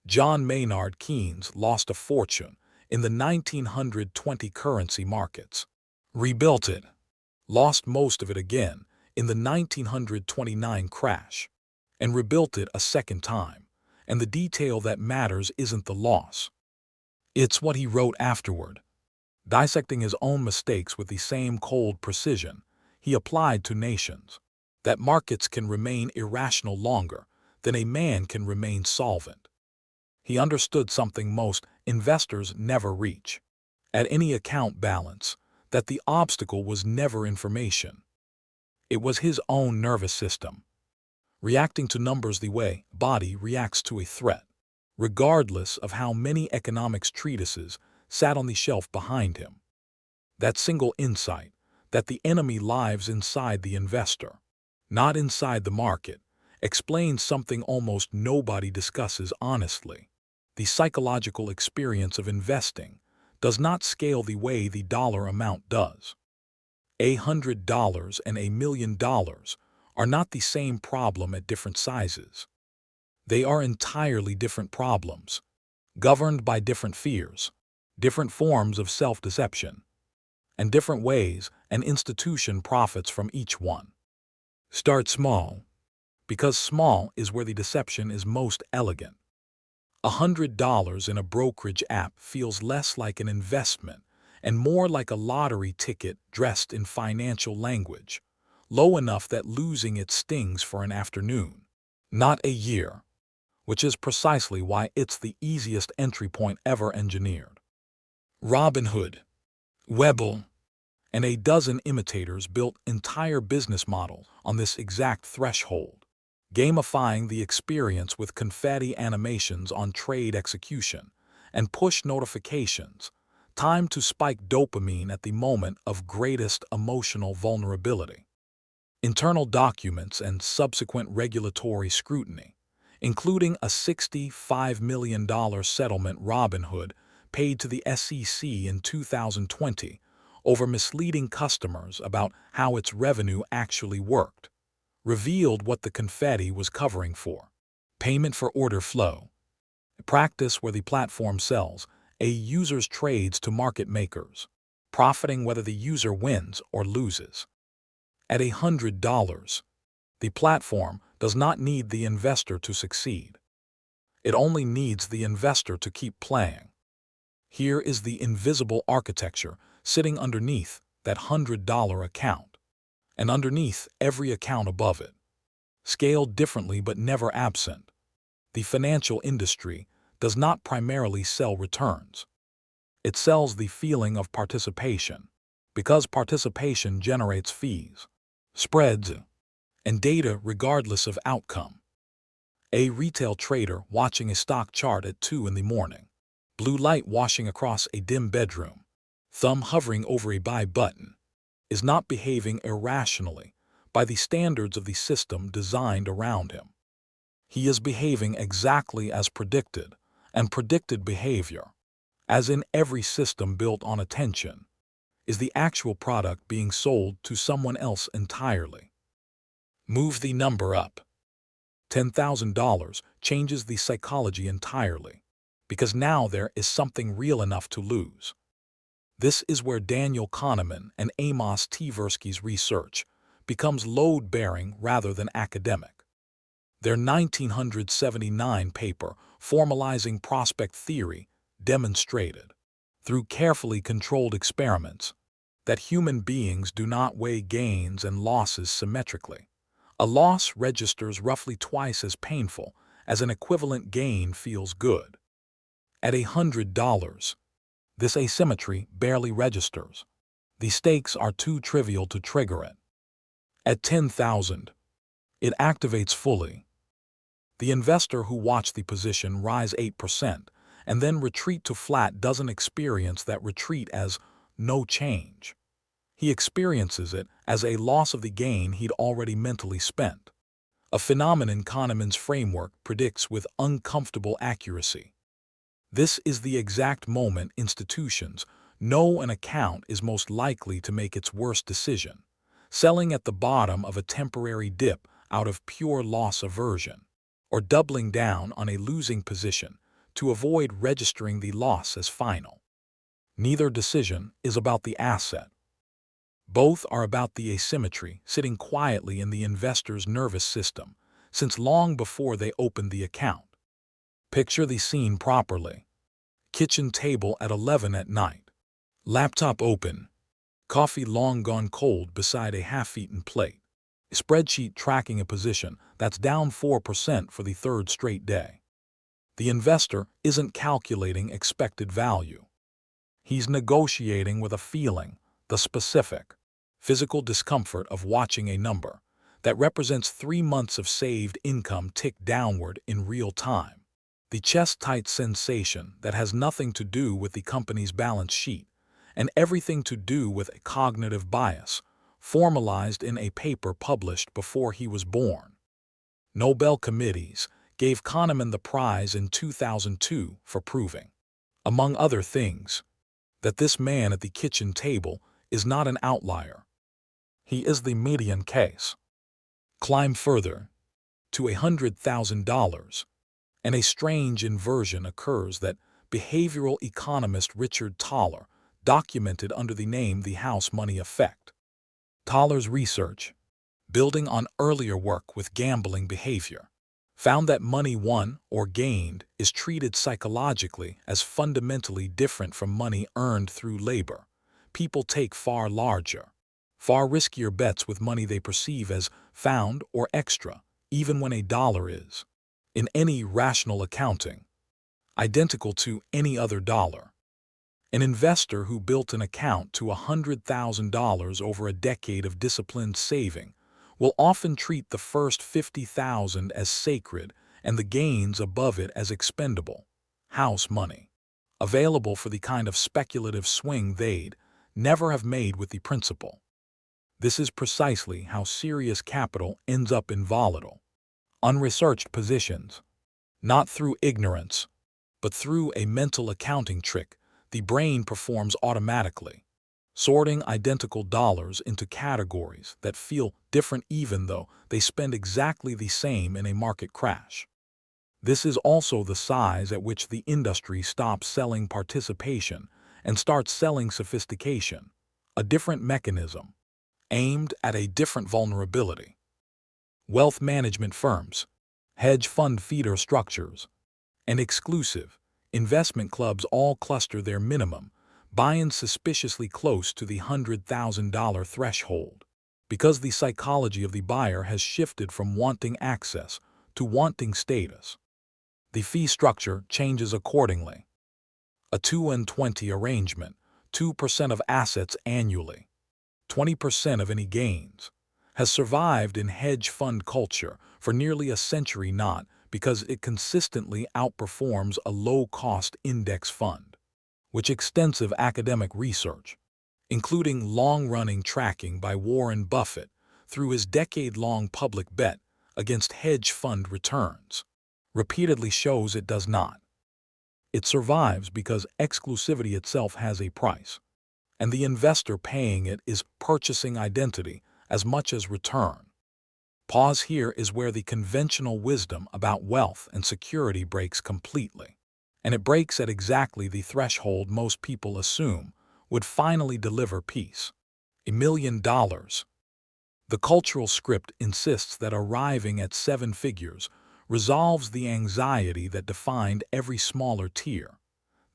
John Maynard Keynes lost a fortune in the 1920 currency markets, rebuilt it, lost most of it again in the 1929 crash, and rebuilt it a second time. And the detail that matters isn't the loss. It's what he wrote afterward. Dissecting his own mistakes with the same cold precision he applied to nations, that markets can remain irrational longer than a man can remain solvent. He understood something most investors never reach, at any account balance, that the obstacle was never information. It was his own nervous system, reacting to numbers the way body reacts to a threat, regardless of how many economics treatises sat on the shelf behind him. That single insight, that the enemy lives inside the investor, not inside the market, explains something almost nobody discusses honestly. The psychological experience of investing does not scale the way the dollar amount does. $100 and $1 million are not the same problem at different sizes. They are entirely different problems, governed by different fears, different forms of self-deception, and different ways an institution profits from each one. Start small, because small is where the deception is most elegant. $100 in a brokerage app feels less like an investment and more like a lottery ticket dressed in financial language, low enough that losing it stings for an afternoon, not a year, which is precisely why it's the easiest entry point ever engineered. Robinhood, Webull, and a dozen imitators built entire business models on this exact threshold, gamifying the experience with confetti animations on trade execution and push notifications, timed to spike dopamine at the moment of greatest emotional vulnerability. Internal documents and subsequent regulatory scrutiny, including a $65 million settlement Robinhood paid to the SEC in 2020 over misleading customers about how its revenue actually worked, revealed what the confetti was covering for: payment for order flow, a practice where the platform sells a user's trades to market makers, profiting whether the user wins or loses. At $100, the platform does not need the investor to succeed. It only needs the investor to keep playing. Here is the invisible architecture sitting underneath that $100 account, and underneath every account above it. Scaled differently but never absent, the financial industry does not primarily sell returns. It sells the feeling of participation, because participation generates fees, spreads, and data regardless of outcome. A retail trader watching a stock chart at 2 in the morning, blue light washing across a dim bedroom, thumb hovering over a buy button, is not behaving irrationally by the standards of the system designed around him. He is behaving exactly as predicted, and predicted behavior, as in every system built on attention, is the actual product being sold to someone else entirely. Move the number up. $10,000 changes the psychology entirely, because now there is something real enough to lose. This is where Daniel Kahneman and Amos Tversky's research becomes load-bearing rather than academic. Their 1979 paper, Formalizing Prospect Theory, demonstrated, through carefully controlled experiments, that human beings do not weigh gains and losses symmetrically. A loss registers roughly twice as painful as an equivalent gain feels good. At $100, this asymmetry barely registers. The stakes are too trivial to trigger it. At $10,000, it activates fully. The investor who watched the position rise 8% and then retreat to flat doesn't experience that retreat as no change. He experiences it as a loss of the gain he'd already mentally spent, a phenomenon Kahneman's framework predicts with uncomfortable accuracy. This is the exact moment institutions know an account is most likely to make its worst decision, selling at the bottom of a temporary dip out of pure loss aversion, or doubling down on a losing position to avoid registering the loss as final. Neither decision is about the asset. Both are about the asymmetry sitting quietly in the investor's nervous system since long before they opened the account. Picture the scene properly. Kitchen table at 11 at night. Laptop open. Coffee long gone cold beside a half-eaten plate. A spreadsheet tracking a position that's down 4% for the third straight day. The investor isn't calculating expected value. He's negotiating with a feeling, the specific, physical discomfort of watching a number that represents 3 months of saved income tick downward in real time. The chest-tight sensation that has nothing to do with the company's balance sheet and everything to do with a cognitive bias formalized in a paper published before he was born. Nobel committees gave Kahneman the prize in 2002 for proving, among other things, that this man at the kitchen table is not an outlier. He is the median case. Climb further to $100,000, and a strange inversion occurs that behavioral economist Richard Thaler documented under the name the house money effect. Thaler's research, building on earlier work with gambling behavior, found that money won or gained is treated psychologically as fundamentally different from money earned through labor. People take far larger, far riskier bets with money they perceive as found or extra, even when a dollar is, in any rational accounting, identical to any other dollar. An investor who built an account to $100,000 over a decade of disciplined saving will often treat the first $50,000 as sacred and the gains above it as expendable, house money, available for the kind of speculative swing they'd never have made with the principal. This is precisely how serious capital ends up in volatile, unresearched positions. Not through ignorance, but through a mental accounting trick the brain performs automatically, sorting identical dollars into categories that feel different even though they spend exactly the same in a market crash. This is also the size at which the industry stops selling participation and starts selling sophistication, a different mechanism, aimed at a different vulnerability. Wealth management firms, hedge fund feeder structures, and exclusive investment clubs all cluster their minimum buy-in suspiciously close to the $100,000 threshold, because the psychology of the buyer has shifted from wanting access to wanting status. The fee structure changes accordingly. A 2-and-20 arrangement, 2% of assets annually, 20% of any gains, has survived in hedge fund culture for nearly a century, not because it consistently outperforms a low-cost index fund, which extensive academic research, including long-running tracking by Warren Buffett through his decade-long public bet against hedge fund returns, repeatedly shows it does not. It survives because exclusivity itself has a price, and the investor paying it is purchasing identity as much as return. Pause here is where the conventional wisdom about wealth and security breaks completely, and it breaks at exactly the threshold most people assume would finally deliver peace: $1 million. The cultural script insists that arriving at 7 figures resolves the anxiety that defined every smaller tier,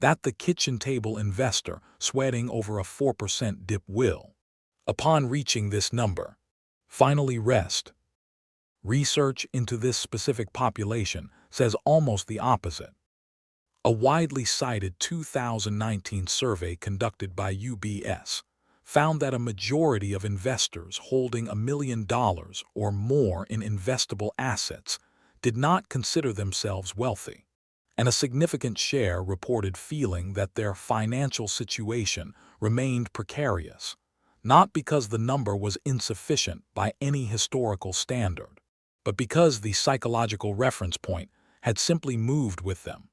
that the kitchen table investor sweating over a 4% dip will, upon reaching this number, finally rest. Research into this specific population says almost the opposite. A widely cited 2019 survey conducted by UBS found that a majority of investors holding $1 million or more in investable assets did not consider themselves wealthy, and a significant share reported feeling that their financial situation remained precarious, not because the number was insufficient by any historical standard, but because the psychological reference point had simply moved with them.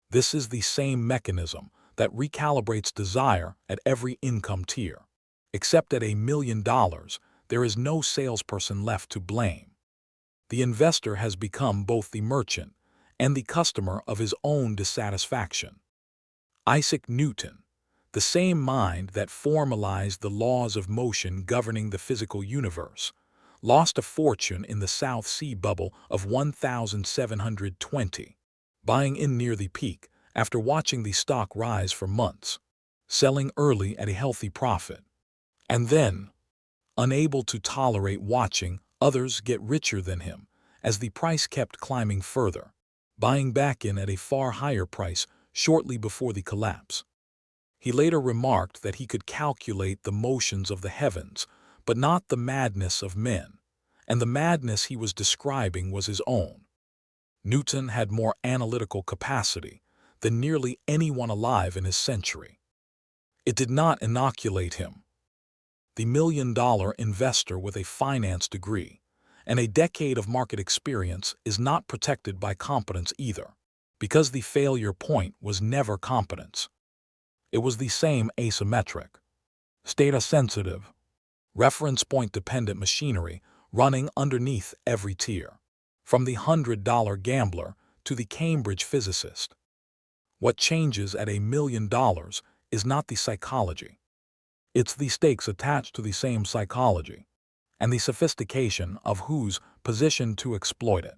This is the same mechanism that recalibrates desire at every income tier. Except at $1 million, there is no salesperson left to blame. The investor has become both the merchant and the customer of his own dissatisfaction. Isaac Newton, the same mind that formalized the laws of motion governing the physical universe, lost a fortune in the South Sea bubble of 1720, buying in near the peak after watching the stock rise for months, selling early at a healthy profit, and then, unable to tolerate watching others get richer than him as the price kept climbing further, buying back in at a far higher price shortly before the collapse. He later remarked that he could calculate the motions of the heavens, but not the madness of men, and the madness he was describing was his own. Newton had more analytical capacity than nearly anyone alive in his century. It did not inoculate him. The million-dollar investor with a finance degree and a decade of market experience is not protected by competence either, because the failure point was never competence. It was the same asymmetric, data-sensitive, reference point-dependent machinery running underneath every tier, from the $100 gambler to the Cambridge physicist. What changes at $1 million is not the psychology. It's the stakes attached to the same psychology, and the sophistication of who's positioned to exploit it.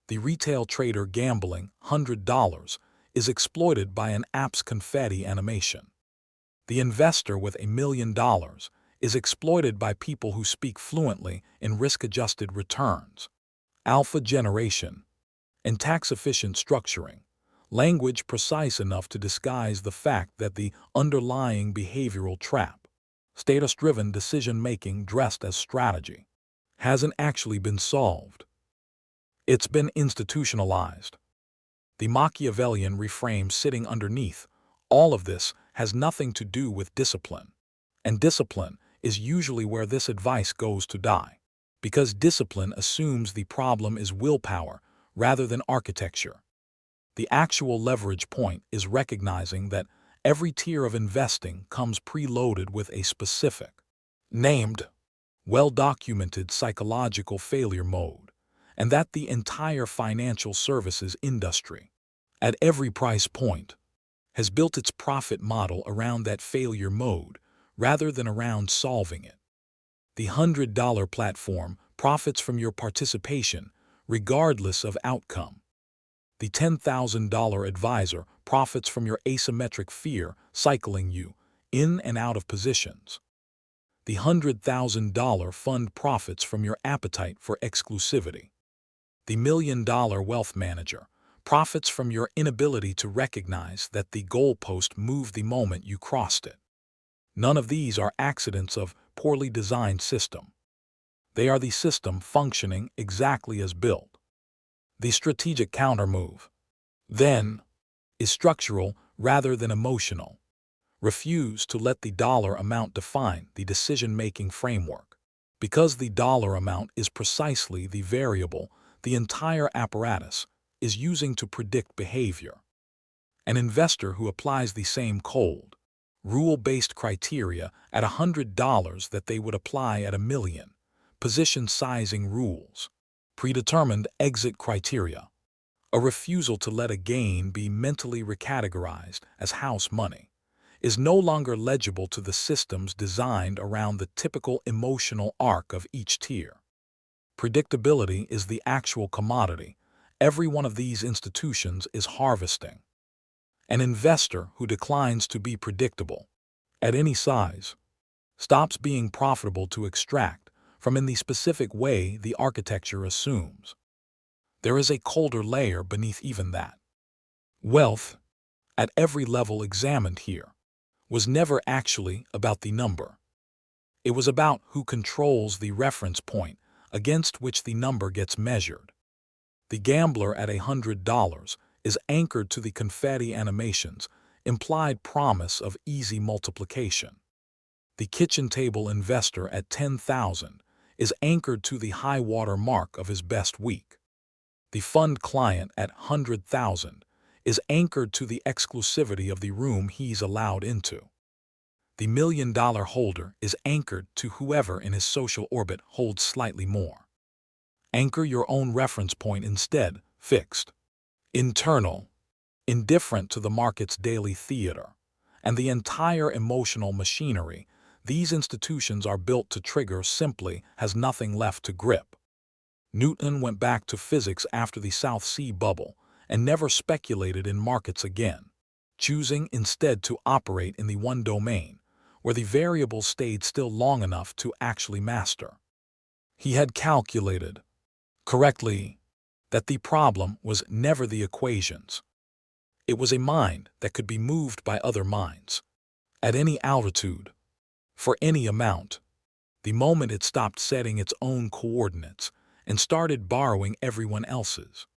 The retail trader gambling $100 is exploited by an app's confetti animation. The investor with $1 million is exploited by people who speak fluently in risk-adjusted returns, alpha generation, and tax-efficient structuring, language precise enough to disguise the fact that the underlying behavioral trap, status-driven decision-making dressed as strategy, hasn't actually been solved. It's been institutionalized. The Machiavellian reframe sitting underneath all of this has nothing to do with discipline, and discipline is usually where this advice goes to die, because discipline assumes the problem is willpower rather than architecture. The actual leverage point is recognizing that every tier of investing comes preloaded with a specific, named, well-documented psychological failure mode, and that the entire financial services industry, at every price point, has built its profit model around that failure mode rather than around solving it. The $100 platform profits from your participation regardless of outcome. The $10,000 advisor profits from your asymmetric fear cycling you in and out of positions. The $100,000 fund profits from your appetite for exclusivity. The $1 million wealth manager profits from your inability to recognize that the goalpost moved the moment you crossed it. None of these are accidents of poorly designed system. They are the system functioning exactly as built. The strategic countermove, then, is structural rather than emotional. Refuse to let the dollar amount define the decision-making framework. Because the dollar amount is precisely the variable the entire apparatus is using to predict behavior. An investor who applies the same cold, rule-based criteria at $100 that they would apply at $1 million, position sizing rules, predetermined exit criteria, a refusal to let a gain be mentally recategorized as house money, is no longer legible to the systems designed around the typical emotional arc of each tier. Predictability is the actual commodity every one of these institutions is harvesting. An investor who declines to be predictable, at any size, stops being profitable to extract from in the specific way the architecture assumes. There is a colder layer beneath even that. Wealth, at every level examined here, was never actually about the number. It was about who controls the reference point against which the number gets measured. The gambler at $100 is anchored to the confetti animation's implied promise of easy multiplication. The kitchen table investor at $10,000 is anchored to the high water mark of his best week. The fund client at $100,000 is anchored to the exclusivity of the room he's allowed into. The $1 million holder is anchored to whoever in his social orbit holds slightly more. Anchor your own reference point instead, fixed. internal, indifferent to the market's daily theater, and the entire emotional machinery these institutions are built to trigger simply has nothing left to grip. Newton went back to physics after the South Sea bubble and never speculated in markets again, choosing instead to operate in the one domain where the variables stayed still long enough to actually master. He had calculated, correctly, that the problem was never the equations. It was a mind that could be moved by other minds, at any altitude, for any amount, the moment it stopped setting its own coordinates and started borrowing everyone else's.